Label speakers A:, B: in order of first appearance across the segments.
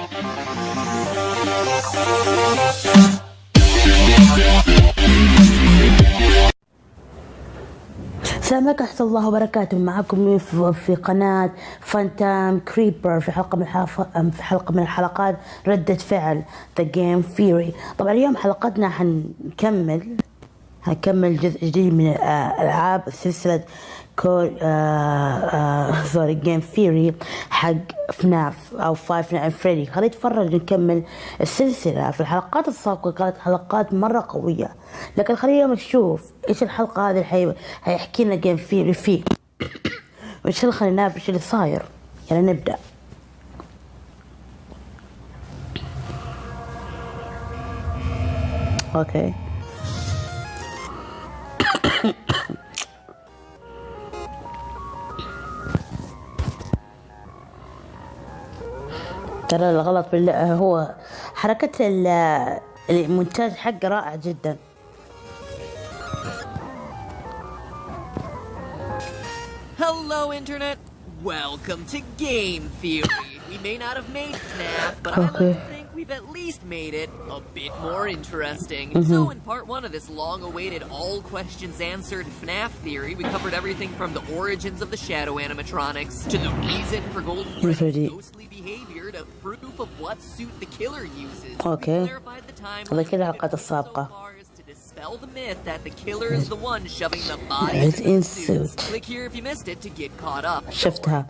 A: السلام عليكم ورحمة الله وبركاته. معكم في قناة فانتام كريبر في حلقة من الحلقات ردة فعل The Game Theory. طبعا اليوم حلقتنا هنكمل جزء جديد من الألعاب سلسلة Game Theory حق فناف أو فايف نايتس at فريدي. خلينا نتفرج نكمل السلسلة. في الحلقات السابقة كانت حلقات مرة قوية، لكن خلينا نشوف إيش الحلقة هذه هيحكي لنا Game Theory فيه وإيش اللي خلينا نعرف إيش اللي صاير. يعني نبدأ. أوكي. ترى الغلط هو حركة المونتاج حقه رائع جدا.
B: Hello Internet, welcome to Game Theory. We may not have made FNAF, but I like to think we've at least made it a bit more interesting. So in part 1 of this long-awaited all questions answered FNAF theory, we covered everything from the origins of the shadow animatronics to the reason for Golden Freddy's ghostly behavior to proof of what suit the killer uses. We clarified the timeline so far as to dispel the myth that the killer is the one shoving the bodies in suits. Click here if you missed it to get caught up.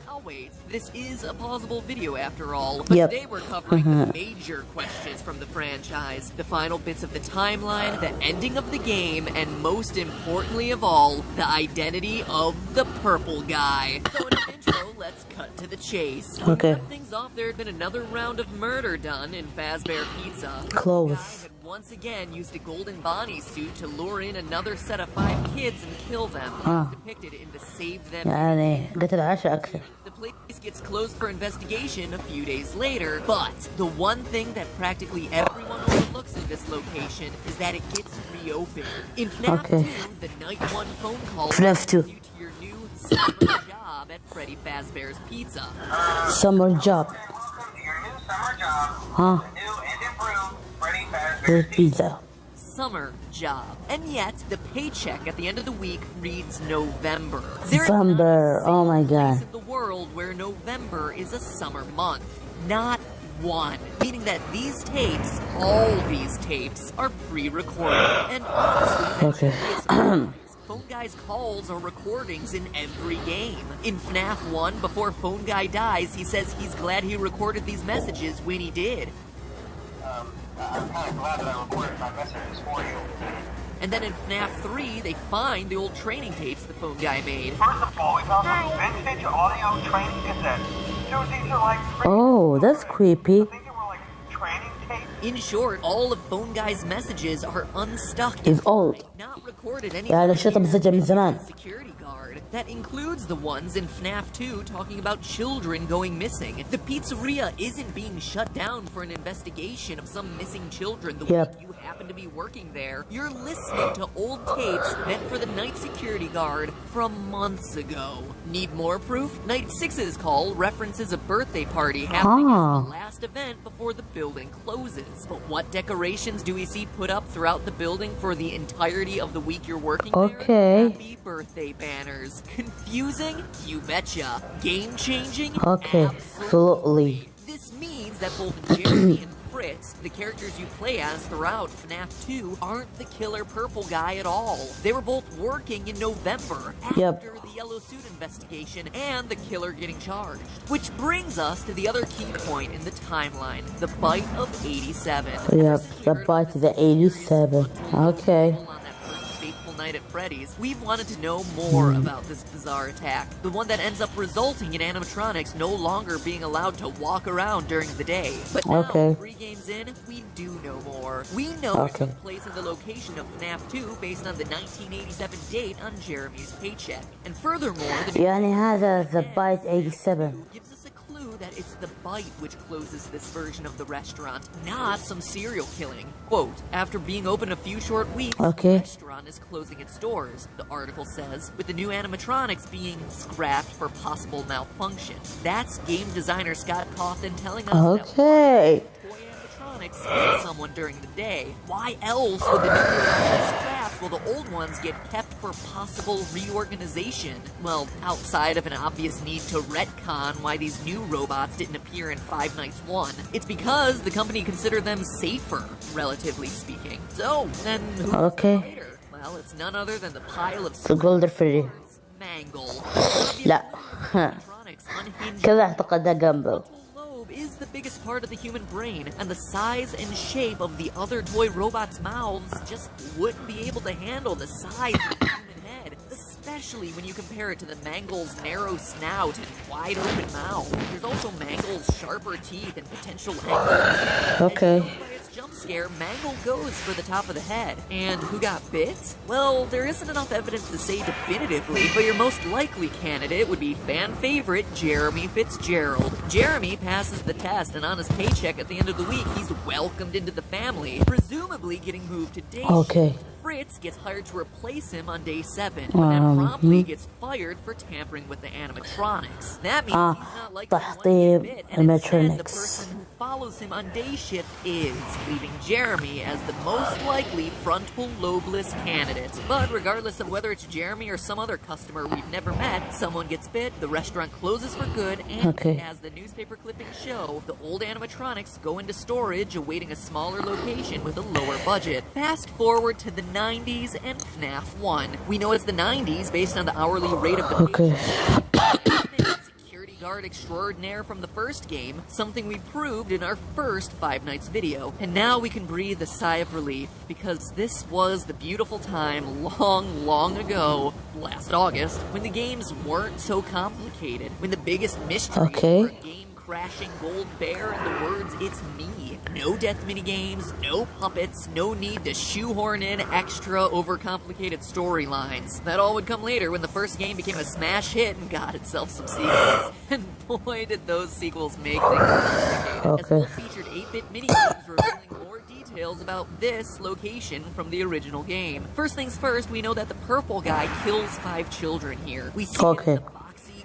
B: I'll wait. This is a pausable video after all, but today we're covering the major questions from the franchise, the final bits of the timeline, the ending of the game, and most importantly of all, the identity of the purple guy. So in our intro, let's cut to the chase. To wrap things off, there had been another round of murder done in Fazbear Pizza.
A: Close.
B: Once again used a golden Bonnie suit to lure in another set of 5 kids and kill them. Depicted in the Save Them. The place gets closed for investigation a few days later, but the one thing that practically everyone overlooks in this location is that it gets reopened. In FNAF 2, the night 1 phone call
A: FNAF 2
B: you to your new summer job at Freddy Fazbear's Pizza.
A: Summer job. Pizza.
B: Summer job. And yet, the paycheck at the end of the week reads November.
A: November. Oh my god.
B: In the world where November is a summer month. Not one. Meaning that these tapes, all these tapes, are pre-recorded. And obviously, Phone Guy's calls are recordings in every game. In FNAF 1, before Phone Guy dies, he says he's glad he recorded these messages when he did.
C: I'm kind of glad that I recorded my messages for you.
B: And then in FNAF 3, they find the old training tapes the Phone Guy made.
C: First of all, we found some vintage audio training cassettes. These are like...
A: Oh, that's creepy.
C: I think they were like training tapes.
B: In short, all of Phone Guy's messages are unstuck.
A: He's old.
B: Not recorded any security guard. That includes the ones in FNAF 2 talking about children going missing. The pizzeria isn't being shut down for an investigation of some missing children the week you happen to be working there. You're listening to old tapes meant for the night security guard from months ago. Need more proof? Night 6's call references a birthday party happening as the last event before the building closes. But what decorations do we see put up throughout the building for the entirety of the week you're working there? Happy birthday banners. Confusing? You betcha. Game-changing?
A: Absolutely.
B: This means that both Jeremy and Fritz, the characters you play as throughout FNAF 2, aren't the killer purple guy at all. They were both working in November after the yellow suit investigation and the killer getting charged. Which brings us to the other key point in the timeline, the bite of 87.
A: The bite of the 87. Okay.
B: Night at Freddy's, we've wanted to know more about this bizarre attack, the one that ends up resulting in animatronics no longer being allowed to walk around during the day. But now, 3 games in, we do know more. We know it took place in the location of FNAF 2 based on the 1987 date on Jeremy's paycheck. And furthermore, the
A: the bite 87
B: gives us a clue that it's the bite which closes this version of the restaurant, not some serial killing. Quote, after being open a few short weeks, the restaurant is closing its doors, the article says, with the new animatronics being scrapped for possible malfunction. That's game designer Scott Cawthon telling us that toy animatronics hit someone during the day. Why else would the new robots be scrapped while the old ones get kept for possible reorganization? Well, outside of an obvious need to retcon why these new robots didn't appear in Five Nights 1, it's because the company considered them safer, relatively speaking. So, then who's later? Well, it's none other than the pile of
A: Freddy.
B: mangle.
A: لا كذا اعتقد جامبل.
B: Is the biggest part of the human brain, and the size and shape of the other toy robots' mouths just wouldn't be able to handle the size of the human head, especially when you compare it to the Mangle's narrow snout and wide open mouth. There's also Mangle's sharper teeth and potential angle. Jump scare, Mangle goes for the top of the head. And who got bit? Well, there isn't enough evidence to say definitively, but your most likely candidate would be fan favorite Jeremy Fitzgerald. Jeremy passes the test, and on his paycheck at the end of the week, he's welcomed into the family, presumably getting moved to day shift. Fritz gets hired to replace him on day 7, but then promptly gets fired for tampering with the animatronics. That means he's not likely to get bit, and instead the person who follows him on day shift is, leaving Jeremy as the most likely frontal lobeless candidate. But regardless of whether it's Jeremy or some other customer we've never met, someone gets bit, the restaurant closes for good, and as the newspaper clippings show, the old animatronics go into storage awaiting a smaller location with a lower budget. Fast forward to the 90s and FNAF 1. We know it's the 90s based on the hourly rate of the security guard extraordinaire from the first game, something we proved in our first Five Nights video. And now we can breathe a sigh of relief, because this was the beautiful time long ago, last August, when the games weren't so complicated, when the biggest mystery for a game crashing gold bear and the words "it's me." No death minigames, no puppets, no need to shoehorn in extra overcomplicated storylines. That all would come later when the first game became a smash hit and got itself some sequels. And boy did those sequels make things complicated, as full-featured 8-bit minigames revealing more details about this location from the original game. First things first, we know that the purple guy kills 5 children here. We see it in the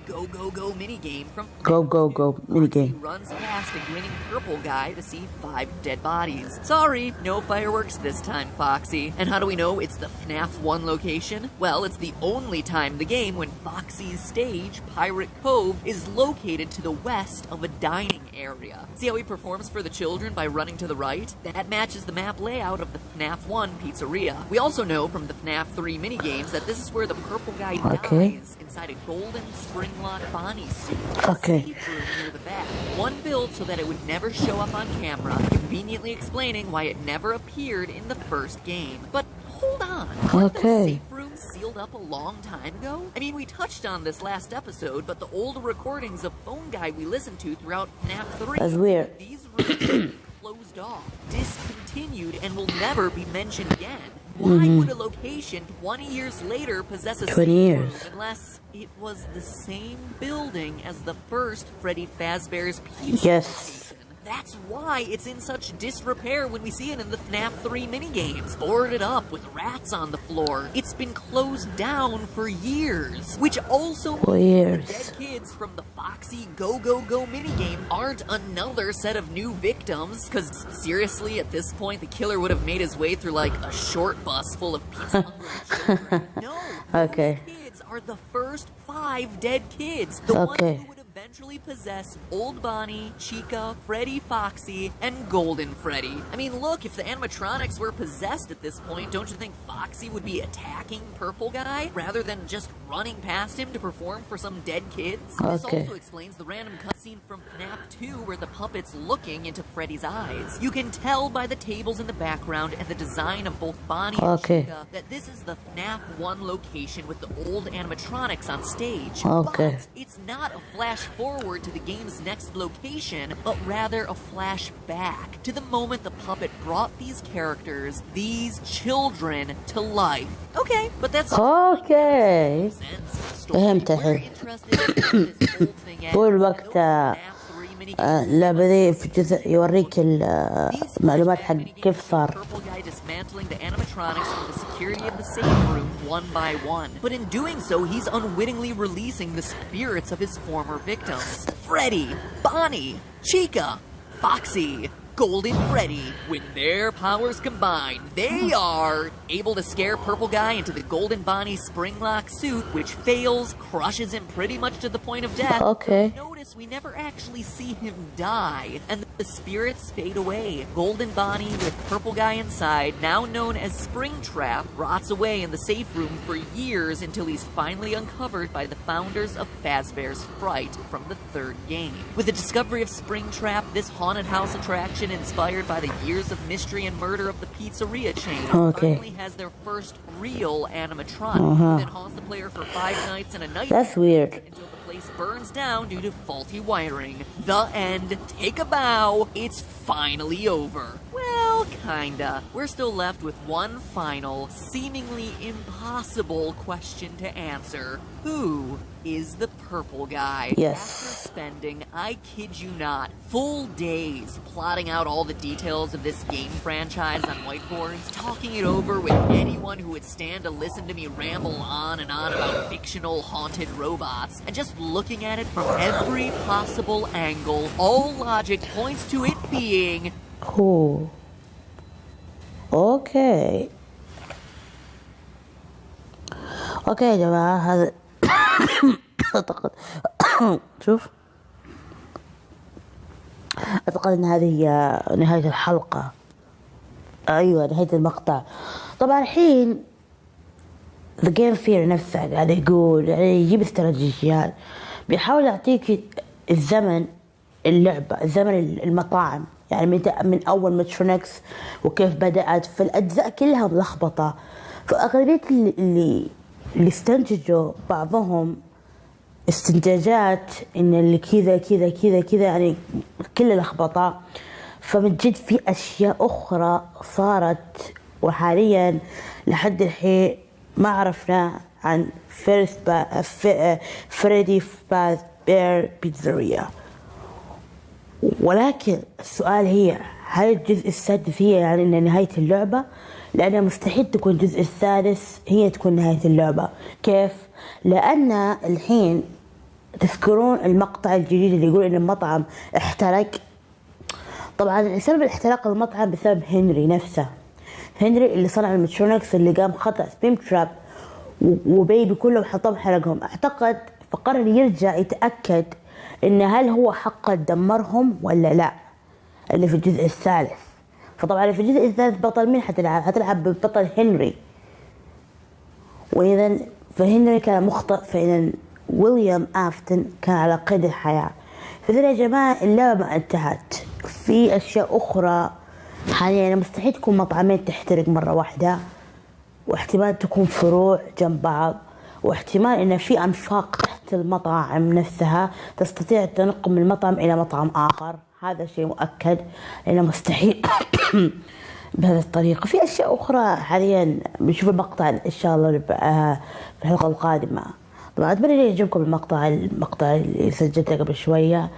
B: Go minigame from
A: Go minigame.
B: Runs past a grinning purple guy to see 5 dead bodies. Sorry, no fireworks this time, Foxy. And how do we know it's the FNAF 1 location? Well, it's the only time in the game when Foxy's stage, Pirate Cove, is located to the west of a dining area. See how he performs for the children by running to the right? That matches the map layout of the FNAF 1 pizzeria. We also know from the FNAF 3 minigames that this is where the purple guy dies, inside a golden spring-lock Bonnie suit. Near the back. One built so that it would never show up on camera, conveniently explaining why it never appeared in the first game. But hold on, weren't those safe rooms sealed up a long time ago? I mean, we touched on this last episode, but the old recordings of Phone Guy we listened to throughout FNAF 3,
A: that's weird.
B: These rooms closed off, discontinued, and will never be mentioned again. Why would a location 20 years later possess a safe room unless it was the same building as the first Freddy Fazbear's Pizza location? That's why it's in such disrepair when we see it in the FNAF 3 minigames. Boarded up with rats on the floor. It's been closed down for years. Which also means the dead kids from the Foxy Go minigame aren't another set of new victims. Because seriously, at this point, the killer would have made his way through like a short bus full of pizza-hungry children. No, those kids are the first 5 dead kids. The ones who would eventually possess Old Bonnie, Chica, Freddy Foxy, and Golden Freddy. I mean, look, if the animatronics were possessed at this point, don't you think Foxy would be attacking Purple Guy rather than just running past him to perform for some dead kids? This also explains the random cutscene from FNAF 2 where the puppet's looking into Freddy's eyes. You can tell by the tables in the background and the design of both Bonnie and Chica that this is the FNAF 1 location with the old animatronics on stage. But it's not a flash forward to the game's next location, but rather a flashback to the moment the puppet brought these characters, these children, to life. Okay, but that's
A: فهمت الحين. طول وقت اللعبة دي في جزء يوريك المعلومات حق كيف صار.
B: dismantling the animatronics from the security of the safe room one by one. But in doing so, he's unwittingly releasing the spirits of his former victims. Freddy, Bonnie, Chica, Foxy, Golden Freddy. When their powers combine, they are able to scare Purple Guy into the Golden Bonnie spring-lock suit, which fails, crushes him pretty much to the point of death.
A: Okay.
B: Notice we never actually see him die, and the spirits fade away. Golden Bonnie with Purple Guy inside, now known as Springtrap, rots away in the safe room for years until he's finally uncovered by the founders of Fazbear's Fright from the third game. With the discovery of Springtrap, this haunted house attraction inspired by the years of mystery and murder of the pizzeria chain finally has their first real animatronic that haunts the player for 5 nights and a night.
A: That's weird.
B: Until the place burns down due to faulty wiring. The end. Take a bow. It's finally over. Well, kinda. We're still left with one final, seemingly impossible question to answer. Who is the purple guy?
A: Yes.
B: After spending, I kid you not, full days plotting out all the details of this game franchise on whiteboards, talking it over with anyone who would stand to listen to me ramble on and on about fictional haunted robots, and just looking at it from every possible angle, all logic points to it being...
A: Cool. اوكي يا جماعة، هذا اعتقد شوف اعتقد ان هذه هي نهاية الحلقة. ايوه نهاية المقطع. طبعا الحين The Game Theory نفسه قاعد يقول يعني يجيب استراتيجيات، بيحاول يعطيك الزمن اللعبة، زمن المطاعم، يعني من أول ماترونكس وكيف بدأت، في الأجزاء كلها ملخبطة. فأغلبية اللي استنتجوا بعضهم استنتاجات إن اللي كذا كذا كذا كذا، يعني كل لخبطة. فمن جد في أشياء أخرى صارت، وحاليا لحد الحين ما عرفنا عن فريدي فازبير بيتزاريا. ولكن السؤال هي هل الجزء السادس هي يعني إن نهاية اللعبة؟ لأن مستحيل تكون الجزء السادس هي تكون نهاية اللعبة. كيف؟ لأن الحين تذكرون المقطع الجديد اللي يقول إن المطعم احترق. طبعا سبب الاحتراق المطعم بسبب هنري نفسه، هنري اللي صنع الماترونكس اللي قام خطأ سبيم تراب وبيبي كلهم حطهم حرقهم. اعتقد فقرر يرجع يتأكد إن هل هو حقا دمرهم ولا لا، اللي في الجزء الثالث. فطبعا في الجزء الثالث بطل مين حتلعب ببطل هنري، وإذا فهنري كان مخطئ، فإذا ويليام آفتن كان على قيد الحياة. فإذا يا جماعة اللعبة ما انتهت، في أشياء أخرى حاليا. يعني مستحيل تكون مطعمين تحترق مرة واحدة، واحتمال تكون فروع جنب بعض، واحتمال ان في انفاق تحت المطاعم نفسها تستطيع التنقل من مطعم الى مطعم اخر. هذا شيء مؤكد لانه مستحيل بهذه الطريقة. في اشياء اخرى حاليا بنشوف المقطع ان شاء الله في الحلقة القادمة. طبعا اتمنى يعجبكم المقطع اللي سجلته قبل شوية.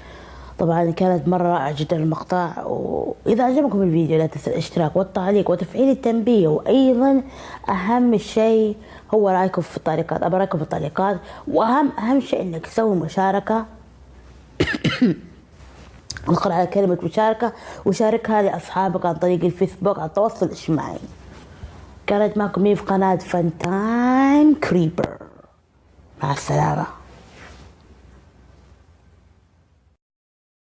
A: طبعا كانت مرة رائعة جدا المقطع، وإذا عجبكم الفيديو لا تنسوا الاشتراك والتعليق وتفعيل التنبيه، وأيضا أهم شيء هو رأيكم في التعليقات. أبى رأيكم في التعليقات، وأهم شيء إنك تسوي مشاركة اضغط على كلمة مشاركة وشاركها لأصحابك عن طريق الفيسبوك عن التواصل الاجتماعي. كانت معكم في قناة فان تايم كريبر. مع السلامة.